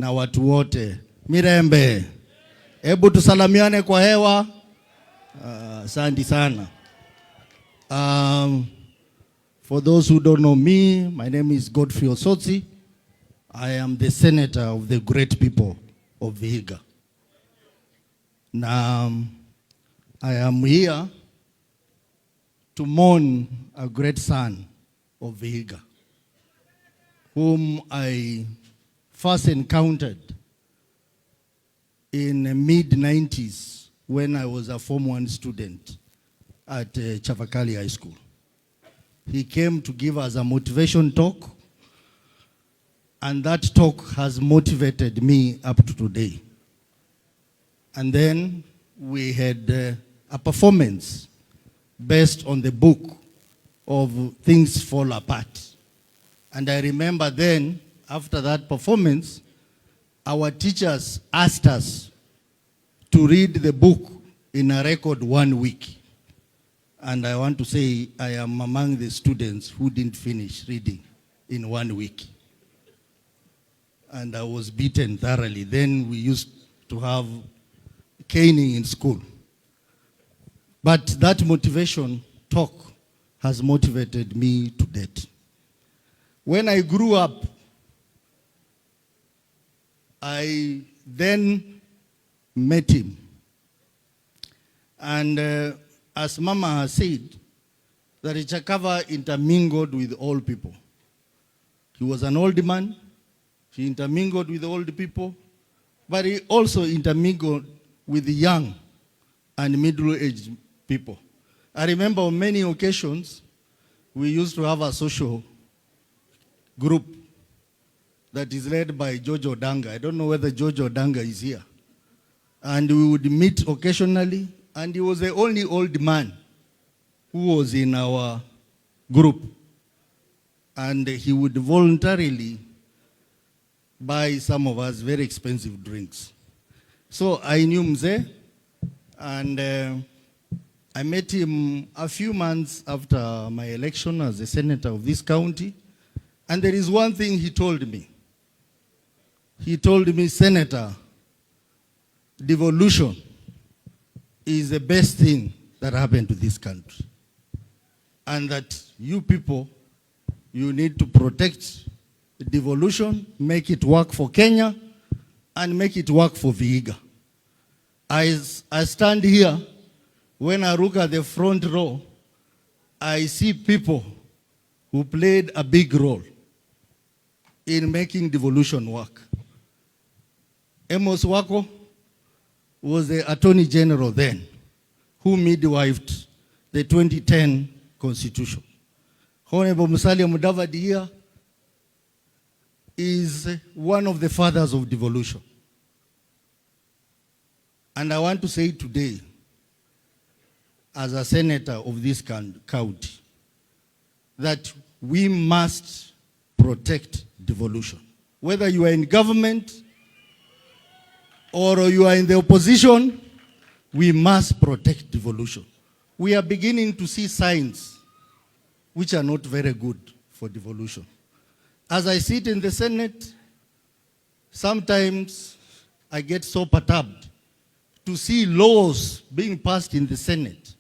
na watu wote. Mirembe. Hebu tusalamiane kwa hewa. Asante sana. For those who don't know me, my name is Godfrey Osotsi. I am the senator of the great people of Vihiga. Now, I am here to mourn a great son of Vihiga, whom I first encountered in the mid-90s when I was a Form 1 student at Chavakali High School. He came to give us a motivation talk, and that talk has motivated me up to today. And then we had a performance based on the book of Things Fall Apart. And I remember then, after that performance, our teachers asked us to read the book in a record 1 week. And I want to say I am among the students who didn't finish reading in 1 week. And I was beaten thoroughly. Then we used to have caning in school. But that motivation talk has motivated me to date. When I grew up, I then met him. And as Mama has said, that Chakava intermingled with all people. He was an old man. He intermingled with old people. But he also intermingled with the young and middle-aged people. I remember on many occasions, we used to have a social group that is led by George Odanga. I don't know whether George Odanga is here. And we would meet occasionally, and he was the only old man who was in our group. And he would voluntarily buy some of us very expensive drinks. So I knew Mzee, and I met him a few months after my election as a senator of this county. And there is one thing he told me. He told me, Senator, devolution is the best thing that happened to this country. And that you people, you need to protect devolution, make it work for Kenya, and make it work for Vihiga. I stand here, when I look at the front row, I see people who played a big role in making devolution work. Amos Wako was the Attorney General then, who midwifed the 2010 Constitution. Honorable Musalia Mudavadi here is one of the fathers of devolution. And I want to say today, as a senator of this county, that we must protect devolution. Whether you are in government or you are in the opposition, we must protect devolution. We are beginning to see signs which are not very good for devolution. As I sit in the Senate, sometimes I get so perturbed to see laws being passed in the Senate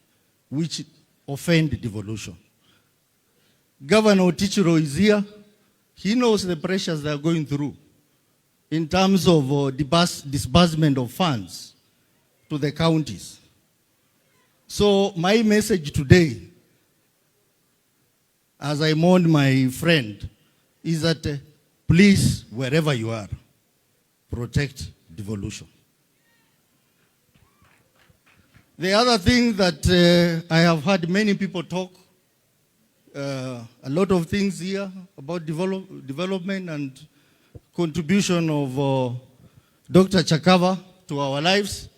which offend devolution. Governor Otichiro is here. He knows the pressures they are going through in terms of disbursement of funds to the counties. So my message today, as I mourn my friend, is that please, wherever you are, protect devolution. The other thing that I have heard many people talk, a lot of things here about development and contribution of Dr. Chakava to our lives.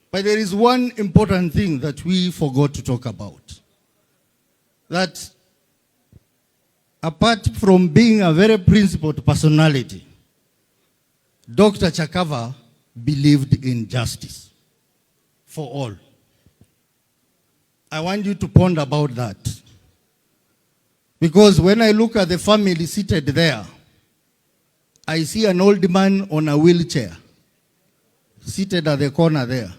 But there is one important thing that we forgot to talk about. That apart from being a very principled personality, Dr. Chakava believed in justice for all. I want you to ponder about that. Because when I look at the family seated there, I see an old man on a wheelchair, seated at the corner there.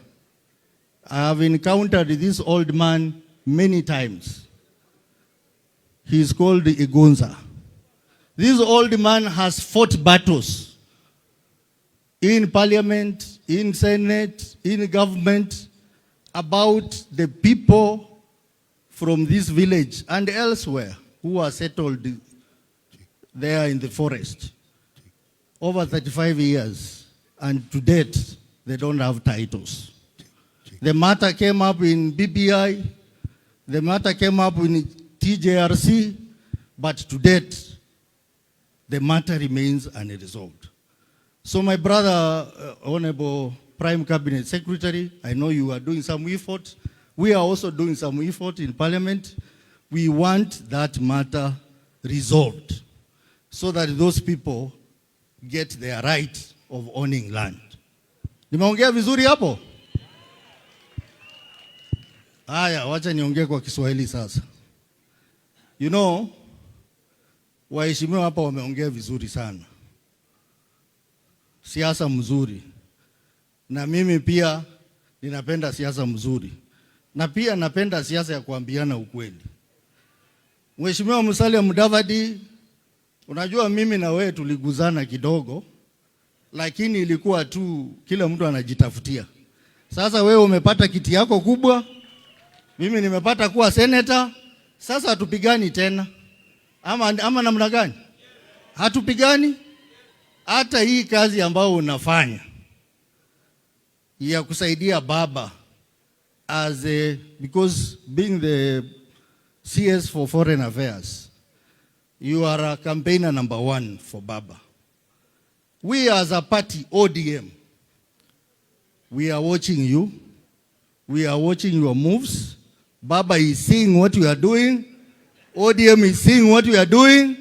I have encountered this old man many times. He is called Igunza. This old man has fought battles in parliament, in senate, in government, about the people from this village and elsewhere who are settled there in the forest. Over 35 years, and to date, they don't have titles. The matter came up in BBI, the matter came up in TJRC, but to date, the matter remains unresolved. So my brother, Honorable Prime Cabinet Secretary, I know you are doing some effort. We are also doing some effort in Parliament. We want that matter resolved so that those people get their right of owning land. Nimeongea vizuri hapo? Haya, wacha niongee kwa Kiswahili sasa. You know, waheshimiwa hapa wameongea vizuri sana. Siasa mzuri. Na mimi pia ninapenda siasa mzuri. Na pia napenda siasa ya kuambiana ukweli. Mheshimiwa Musalia Mudavadi, unajua mimi na wewe tuliguzana kidogo, lakini ilikuwa tu kila mtu anajitafutia. Sasa wewe umepata kiti yako kubwa, mimi nimepata kuwa senator, sasa hatupigani tena. Ama namna gani? Hatupigani. Hata hii kazi ambayo unafanya ya kusaidia baba because being the CS for Foreign Affairs, you are a campaigner number 1 for Baba. We as a party, ODM, we are watching you. We are watching your moves. Baba is seeing what you are doing. ODM is seeing what you are doing.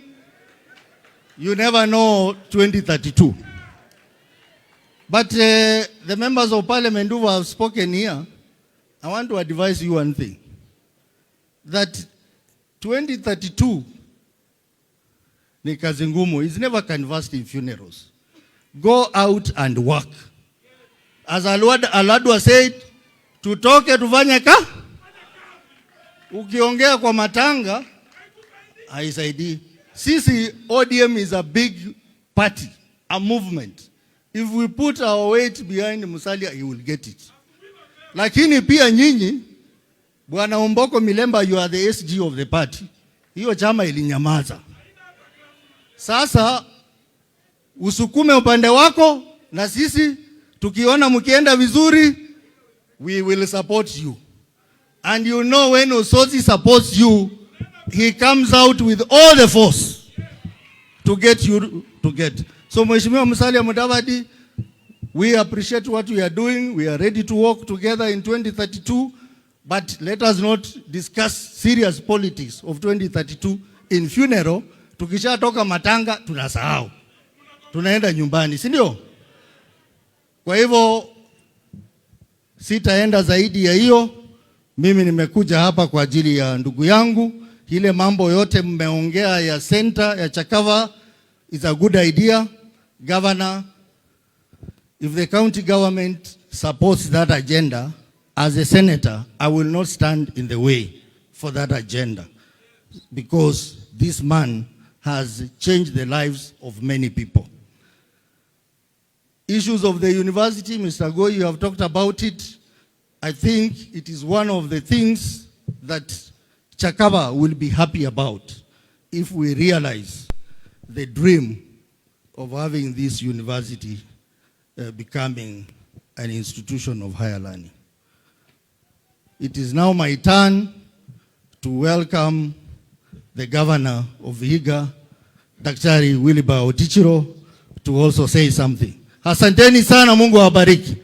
You never know 2032. But the members of parliament who have spoken here, I want to advise you one thing. That 2032 ni kazi ngumu is never canvassed in funerals. Go out and work. As Aladwa said, tutoke tufanye ka? Ukiongea kwa matanga, haisaidii. Sisi ODM is a big party, a movement. If we put our weight behind Musalia, he will get it. Lakini pia nyinyi, Bwana Omboko Milemba, you are the SG of the party. Hiyo chama ilinyamaza. Sasa usukume upande wako na sisi tukiona mkienda vizuri, we will support you. And you know when Osotsi supports you, he comes out with all the force to get you to get. So Mheshimiwa Musalia Mudavadi, we appreciate what we are doing. We are ready to work together in 2032, but let us not discuss serious politics of 2032 in funeral. Tukisha toka matanga tunasahau. Tunaenda nyumbani, si ndio? Kwa hivyo sitaenda zaidi ya hiyo. Mimi nimekuja hapa kwa ajili ya ndugu yangu. Ile mambo yote mmeongea ya center ya Chakava is a good idea. Governor, if the county government supports that agenda, as a senator, I will not stand in the way for that agenda, because this man has changed the lives of many people. Issues of the university, Mr. Go, you have talked about it. I think it is one of the things that Chakava will be happy about if we realize the dream of having this university becoming an institution of higher learning. It is now my turn to welcome the governor of Vihiga, Daktari Wilibur Otichiro, to also say something. Asanteni sana, Mungu awabariki.